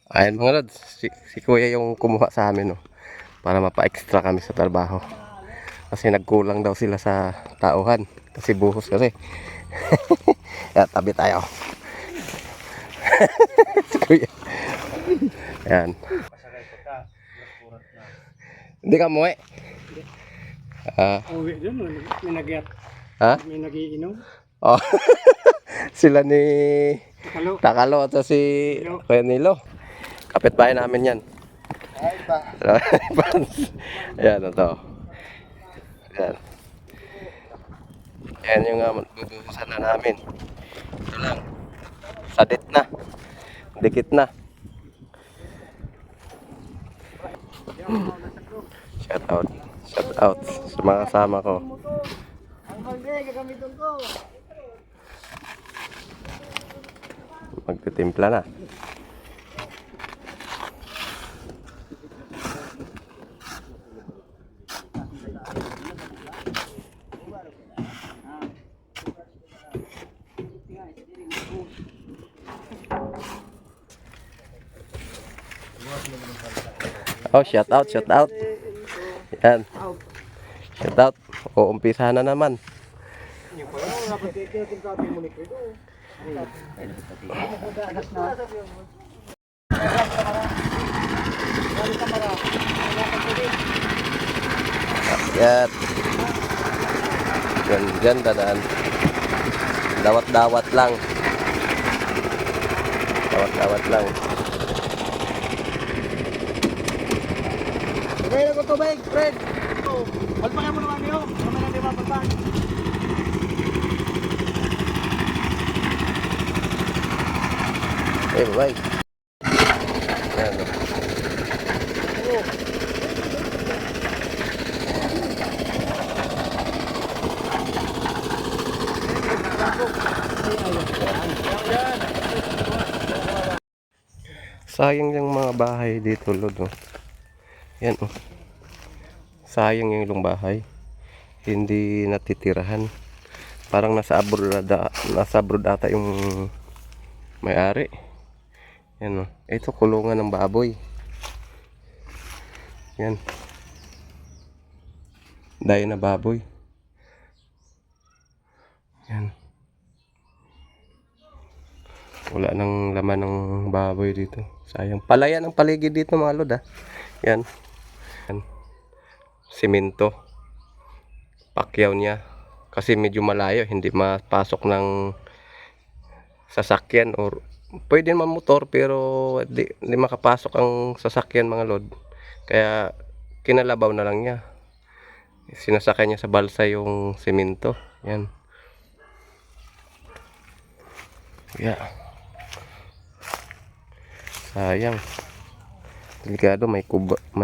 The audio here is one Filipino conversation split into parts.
Ayan mga lods, si kuya yung kumuha sa amin, no, para mapa-extra kami sa trabaho. Kasi nagkulang daw sila sa tauhan. Kasi buhos kasi. Kaya tabi tayo. Si kuya. Ayan. Hindi ka muwi? Uwi dun, may nagyat. Ha? May nagiinom. Oh. Sila ni Takalo. Takalo at si Kuya Nilo. Kapitbahay namin yan. Ay pa. Ayan, ito. Ayan. Ayan yung bubuhusan na namin. Ito lang. Sadit na. Dikit na. Shout out. Shout out sa mga kasama ko. Ang balde, gagamitin ko. Magtitimpla na. Oh, shout out, shout out. Yan. Shout out. Uumpisa na naman. Yan. Yan, dyan dadaan. Dawat-dawat lang. Dawat-dawat lang. Lagay na ko tubig, Fred. Palpakan mo naman yun. Naman natin mapapang. Eh, bye. Yan. Sayang yung mga bahay dito, Lord. Oh. Yan, oh. Sayang yung ilong bahay. Hindi natitirahan. Parang nasa abroad ata yung may-ari. Yan, oh. Ito kulungan ng baboy. Yan. Dayo na baboy. Yan. Wala nang laman ng baboy dito. Sayang. Palayan ang paligid dito mga lod, ah. Yan. Yan. Simento. Pakyaw niya. Kasi medyo malayo. Hindi mapasok ng sasakyan. Or pwede naman motor pero hindi makapasok ang sasakyan mga lod. Kaya kinalabaw na lang niya. Sinasakay niya sa balsa yung simento. Yan. Yeah. Sayang. Delikado, may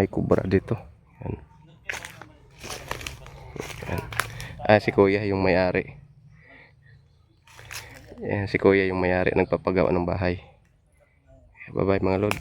kubra dito. Yan. Yan. Ah, si kuya yung may-ari. Yan, si kuya yung may-ari nagpapagawa ng bahay. Bye bye mga lord.